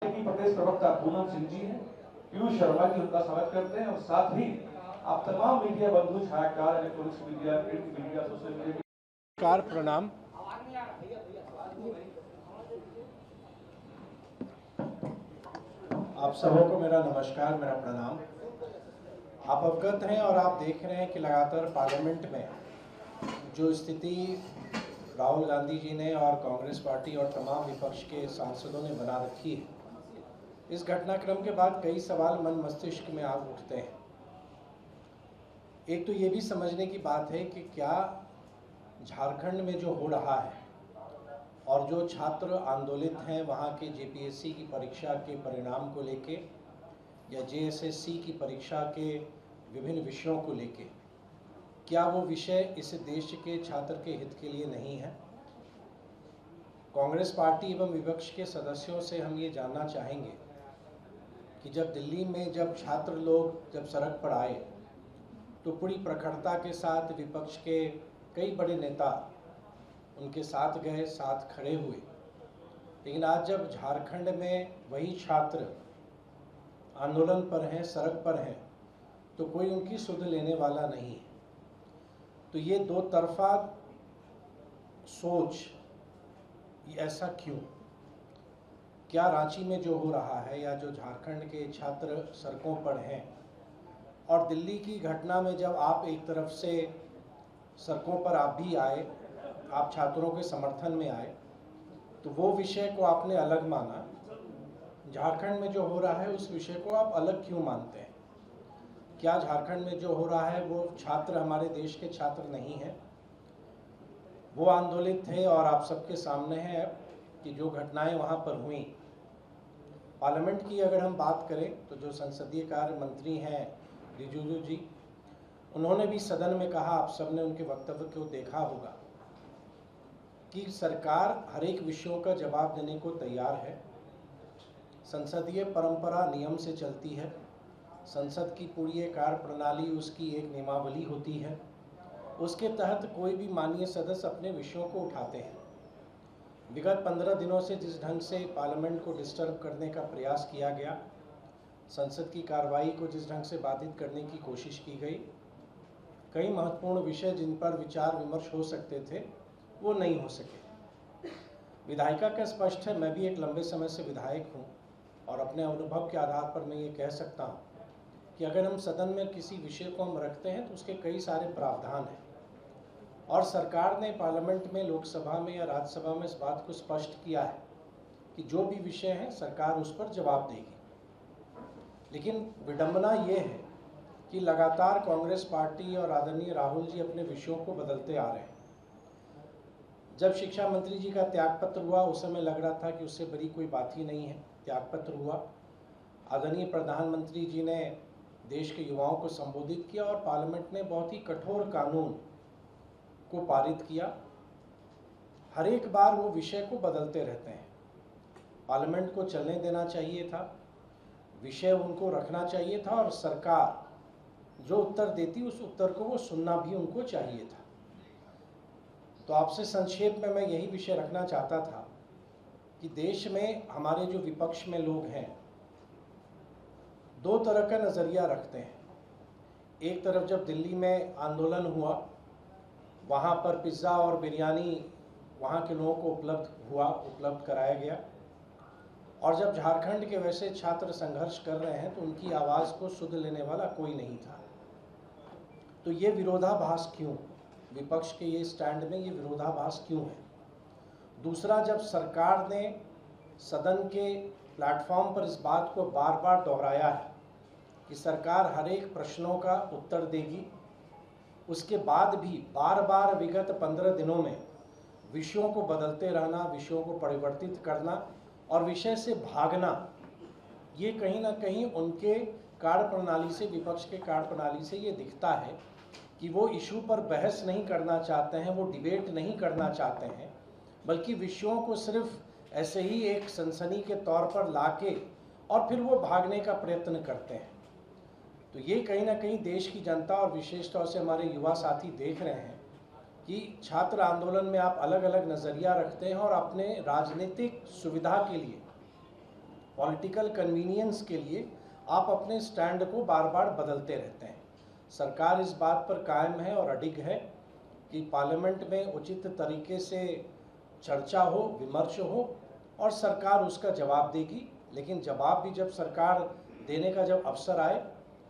की प्रदेश प्रवक्ता पूनम सिंह जी हैं, पीयूष शर्मा जी उनका स्वागत करते हैं और साथ ही आप तमाम मीडिया बंधु, छायाकार, electronics media, print media, social media कार प्रणाम। आप सबों को मेरा नमस्कार, मेरा प्रणाम। आप अवगत हैं और आप देख रहे हैं कि लगातार पार्लियामेंट में जो स्थिति राहुल गांधी जी ने और कांग्रेस पार्टी और तमाम विपक्ष के सांसदों ने बना रखी है, इस घटनाक्रम के बाद कई सवाल मन मस्तिष्क में आ उठते हैं। एक तो ये भी समझने की बात है कि क्या झारखंड में जो हो रहा है और जो छात्र आंदोलित हैं वहाँ के जेपीएससी की परीक्षा के परिणाम को लेके या जेएसएससी की परीक्षा के विभिन्न विषयों को लेके, क्या वो विषय इस देश के छात्र के हित के लिए नहीं है? कांग्रेस पार्टी एवं विपक्ष के सदस्यों से हम ये जानना चाहेंगे कि जब दिल्ली में जब छात्र लोग जब सड़क पर आए तो पूरी प्रखरता के साथ विपक्ष के कई बड़े नेता उनके साथ गए, साथ खड़े हुए। लेकिन आज जब झारखंड में वही छात्र आंदोलन पर हैं, सड़क पर हैं, तो कोई उनकी सुध लेने वाला नहीं है। तो ये दो तरफा सोच, ये ऐसा क्यों? क्या रांची में जो हो रहा है या जो झारखंड के छात्र सड़कों पर हैं और दिल्ली की घटना में जब आप एक तरफ से सड़कों पर आप भी आए, आप छात्रों के समर्थन में आए, तो वो विषय को आपने अलग माना, झारखंड में जो हो रहा है उस विषय को आप अलग क्यों मानते हैं? क्या झारखंड में जो हो रहा है वो छात्र हमारे देश के छात्र नहीं हैं? वो आंदोलित थे और आप सबके सामने है कि जो घटनाएं वहाँ पर हुई। पार्लियामेंट की अगर हम बात करें तो जो संसदीय कार्य मंत्री हैं रिजिजू जी, उन्होंने भी सदन में कहा, आप सबने उनके वक्तव्य को देखा होगा, कि सरकार हर एक विषयों का जवाब देने को तैयार है। संसदीय परंपरा नियम से चलती है। संसद की पूरी कार्य प्रणाली, उसकी एक नियमावली होती है, उसके तहत कोई भी माननीय सदस्य अपने विषयों को उठाते हैं। विगत 15 दिनों से जिस ढंग से पार्लियामेंट को डिस्टर्ब करने का प्रयास किया गया, संसद की कार्रवाई को जिस ढंग से बाधित करने की कोशिश की गई, कई महत्वपूर्ण विषय जिन पर विचार विमर्श हो सकते थे वो नहीं हो सके। विधायिका का स्पष्ट है, मैं भी एक लंबे समय से विधायक हूँ और अपने अनुभव के आधार पर मैं ये कह सकता हूँ कि अगर हम सदन में किसी विषय को हम रखते हैं तो उसके कई सारे प्रावधान हैं और सरकार ने पार्लियामेंट में, लोकसभा में या राज्यसभा में इस बात को स्पष्ट किया है कि जो भी विषय है सरकार उस पर जवाब देगी। लेकिन विडंबना ये है कि लगातार कांग्रेस पार्टी और आदरणीय राहुल जी अपने विषयों को बदलते आ रहे हैं। जब शिक्षा मंत्री जी का त्यागपत्र हुआ उस समय लग रहा था कि उससे बड़ी कोई बात ही नहीं है, त्यागपत्र हुआ। आदरणीय प्रधानमंत्री जी ने देश के युवाओं को संबोधित किया और पार्लियामेंट ने बहुत ही कठोर कानून को पारित किया। हर एक बार वो विषय को बदलते रहते हैं। पार्लियामेंट को चलने देना चाहिए था, विषय उनको रखना चाहिए था और सरकार जो उत्तर देती उस उत्तर को वो सुनना भी उनको चाहिए था। तो आपसे संक्षेप में मैं यही विषय रखना चाहता था कि देश में हमारे जो विपक्ष में लोग हैं दो तरह का नज़रिया रखते हैं। एक तरफ जब दिल्ली में आंदोलन हुआ, वहाँ पर पिज़्ज़ा और बिरयानी वहाँ के लोगों को उपलब्ध कराया गया, और जब झारखंड के वैसे छात्र संघर्ष कर रहे हैं तो उनकी आवाज़ को सुध लेने वाला कोई नहीं था। तो ये विरोधाभास क्यों? विपक्ष के ये स्टैंड में ये विरोधाभास क्यों है? दूसरा, जब सरकार ने सदन के प्लेटफॉर्म पर इस बात को बार बार दोहराया है कि सरकार हर एक प्रश्नों का उत्तर देगी, उसके बाद भी बार बार विगत 15 दिनों में विषयों को बदलते रहना, विषयों को परिवर्तित करना और विषय से भागना, ये कहीं ना कहीं उनके कार्य प्रणाली से, विपक्ष के कार्य प्रणाली से ये दिखता है कि वो इशू पर बहस नहीं करना चाहते हैं, वो डिबेट नहीं करना चाहते हैं, बल्कि विषयों को सिर्फ ऐसे ही एक सनसनी के तौर पर लाके और फिर वो भागने का प्रयत्न करते हैं। तो ये कहीं ना कहीं देश की जनता और विशेष तौर से हमारे युवा साथी देख रहे हैं कि छात्र आंदोलन में आप अलग अलग नज़रिया रखते हैं और अपने राजनीतिक सुविधा के लिए पॉलिटिकल कन्वीनियंस के लिए आप अपने स्टैंड को बार बार बदलते रहते हैं। सरकार इस बात पर कायम है और अडिग है कि पार्लियामेंट में उचित तरीके से चर्चा हो, विमर्श हो और सरकार उसका जवाब देगी। लेकिन जवाब भी जब सरकार देने का जब अवसर आए,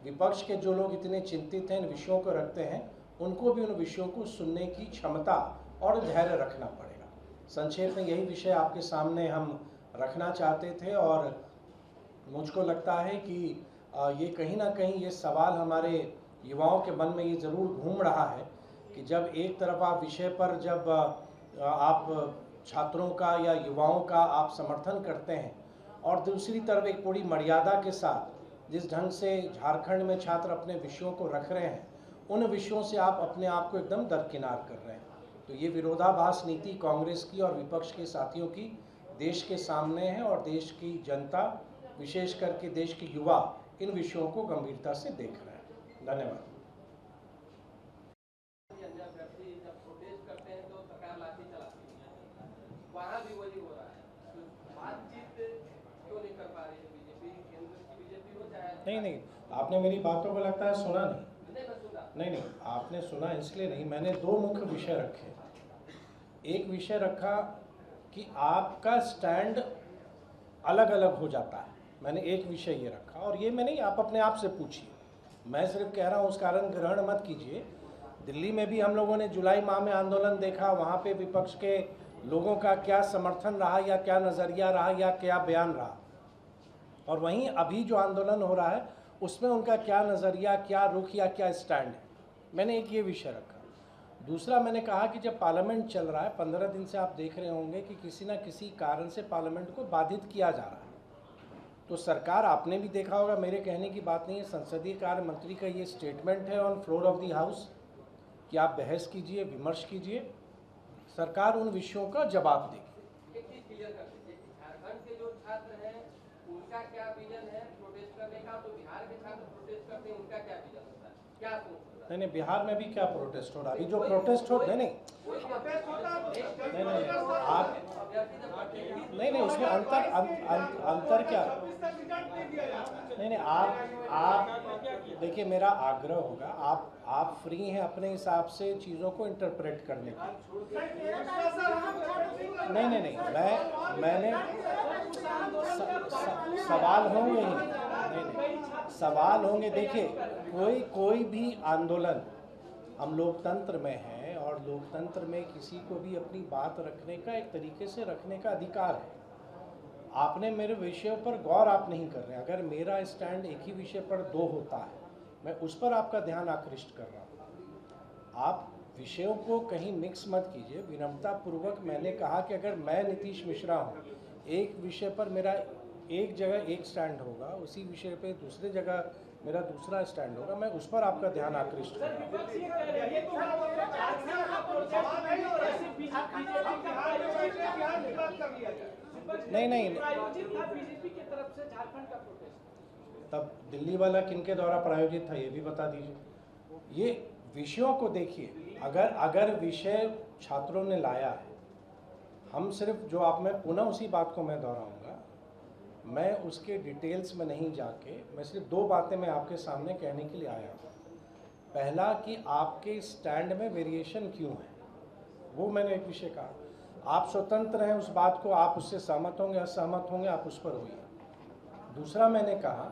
विपक्ष के जो लोग इतने चिंतित हैं, इन विषयों को रखते हैं, उनको भी उन विषयों को सुनने की क्षमता और धैर्य रखना पड़ेगा। संक्षेप में यही विषय आपके सामने हम रखना चाहते थे और मुझको लगता है कि ये कहीं ना कहीं ये सवाल हमारे युवाओं के मन में ये ज़रूर घूम रहा है कि जब एक तरफ आप विषय पर जब आप छात्रों का या युवाओं का आप समर्थन करते हैं और दूसरी तरफ एक पूरी मर्यादा के साथ जिस ढंग से झारखंड में छात्र अपने विषयों को रख रहे हैं, उन विषयों से आप अपने आप को एकदम दरकिनार कर रहे हैं। तो ये विरोधाभास नीति कांग्रेस की और विपक्ष के साथियों की देश के सामने है और देश की जनता, विशेष करके देश के युवा, इन विषयों को गंभीरता से देख रहे हैं। धन्यवाद। नहीं, आपने मेरी बातों को लगता है सुना नहीं, आपने सुना इसलिए नहीं। मैंने दो मुख्य विषय रखे। एक विषय रखा कि आपका स्टैंड अलग अलग हो जाता है, मैंने एक विषय ये रखा और ये मैं नहीं, आप अपने आप से पूछिए, मैं सिर्फ कह रहा हूँ, उस कारण ग्रहण मत कीजिए। दिल्ली में भी हम लोगों ने जुलाई माह में आंदोलन देखा, वहाँ पे विपक्ष के लोगों का क्या समर्थन रहा या क्या नज़रिया रहा या क्या बयान रहा, और वहीं अभी जो आंदोलन हो रहा है उसमें उनका क्या नज़रिया, क्या रुख या क्या स्टैंड है। मैंने एक ये विषय रखा। दूसरा मैंने कहा कि जब पार्लियामेंट चल रहा है, 15 दिन से आप देख रहे होंगे कि किसी न किसी कारण से पार्लियामेंट को बाधित किया जा रहा है। तो सरकार, आपने भी देखा होगा, मेरे कहने की बात नहीं है, संसदीय कार्य मंत्री का ये स्टेटमेंट है on floor of the house कि आप बहस कीजिए, विमर्श कीजिए, सरकार उन विषयों का जवाब देगी। एक चीज क्लियर कर दीजिए कि झारखंड के जो छात्र हैं उनका क्या विजन है प्रोटेस्ट करने का, तो बिहार के छात्र प्रोटेस्ट करते हैं उनका क्या विजन होता है, क्या सोच? नहीं, बिहार में भी क्या प्रोटेस्ट हो रहा है? अभी जो प्रोटेस्ट हो, नहीं, आप नहीं, उसमें अंतर क्या? नहीं, आप देखिए, मेरा आग्रह होगा, आप फ्री हैं अपने हिसाब से चीज़ों को इंटरप्रेट करने की। नहीं, मैंने सवाल होंगे ही, नहीं, सवाल होंगे। देखिए, कोई भी आंदोलन, हम लोकतंत्र में हैं और लोकतंत्र में किसी को भी अपनी बात रखने का, एक तरीके से रखने का अधिकार है। आपने मेरे विषयों पर गौर आप नहीं कर रहे हैं। अगर मेरा स्टैंड एक ही विषय पर दो होता है, मैं उस पर आपका ध्यान आकृष्ट कर रहा हूँ। आप विषयों को कहीं मिक्स मत कीजिए। विनम्रतापूर्वक मैंने कहा कि अगर मैं नीतीश मिश्रा हूँ, एक विषय पर मेरा एक जगह एक स्टैंड होगा, उसी विषय पे दूसरे जगह मेरा दूसरा स्टैंड होगा, मैं उस पर आपका ध्यान आकृष्ट करूँगा। नहीं, तब दिल्ली वाला किनके द्वारा प्रायोजित था ये भी बता दीजिए। ये विषयों को देखिए, अगर विषय छात्रों ने लाया है, हम सिर्फ जो आप, मैं पुनः उसी बात को मैं दोहराऊंगा, मैं उसके डिटेल्स में नहीं जाके, मैं सिर्फ दो बातें मैं आपके सामने कहने के लिए आया हूँ। पहला कि आपके स्टैंड में वेरिएशन क्यों है, वो मैंने एक विषय कहा। आप स्वतंत्र हैं उस बात को, आप उससे सहमत होंगे, असहमत होंगे, आप उस पर होइए। दूसरा मैंने कहा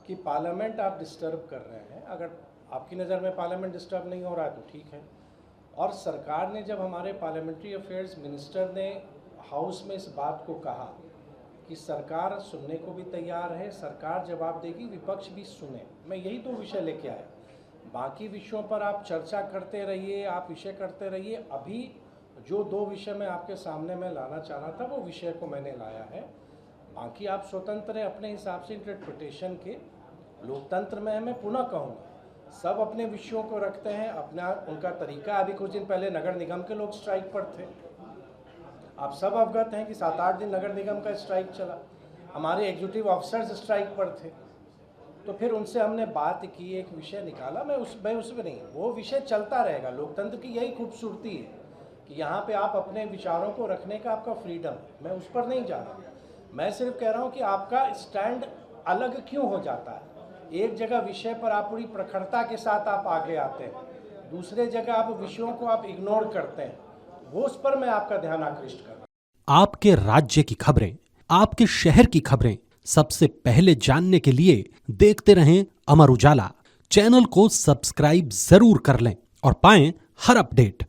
कि पार्लियामेंट आप डिस्टर्ब कर रहे हैं। अगर आपकी नज़र में पार्लियामेंट डिस्टर्ब नहीं हो रहा है तो ठीक है। और सरकार ने, जब हमारे पार्लियामेंट्री अफेयर्स मिनिस्टर ने हाउस में इस बात को कहा कि सरकार सुनने को भी तैयार है, सरकार जवाब देगी, विपक्ष भी सुने, मैं यही दो विषय लेके आया। बाकी विषयों पर आप चर्चा करते रहिए, आप विषय करते रहिए। अभी जो दो विषय मैं आपके सामने मैं लाना चाह रहा था, वो विषय को मैंने लाया है। बाकी आप स्वतंत्र हैं अपने हिसाब से इंटरप्रिटेशन के। लोकतंत्र में मैं पुनः कहूँगा, सब अपने विषयों को रखते हैं, अपना उनका तरीका। अभी कुछ दिन पहले नगर निगम के लोग स्ट्राइक पर थे, आप सब अवगत हैं कि 7-8 दिन नगर निगम का स्ट्राइक चला। हमारे एग्जीक्यूटिव ऑफिसर्स स्ट्राइक पर थे, तो फिर उनसे हमने बात की, एक विषय निकाला। मैं उसमें नहीं, वो विषय चलता रहेगा। लोकतंत्र की यही खूबसूरती है कि यहाँ पे आप अपने विचारों को रखने का आपका फ्रीडम है, मैं उस पर नहीं जा रहा। मैं सिर्फ कह रहा हूं कि आपका स्टैंड अलग क्यों हो जाता है। एक जगह विषय पर आप पूरी प्रखरता के साथ आप आगे आते हैं, दूसरे जगह आप विषयों को आप इग्नोर करते हैं, वो उस पर मैं आपका ध्यान आकृष्ट कर रहा हूं। आपके राज्य की खबरें, आपके शहर की खबरें सबसे पहले जानने के लिए देखते रहें अमर उजाला। चैनल को सब्सक्राइब जरूर कर लें और पाएं हर अपडेट।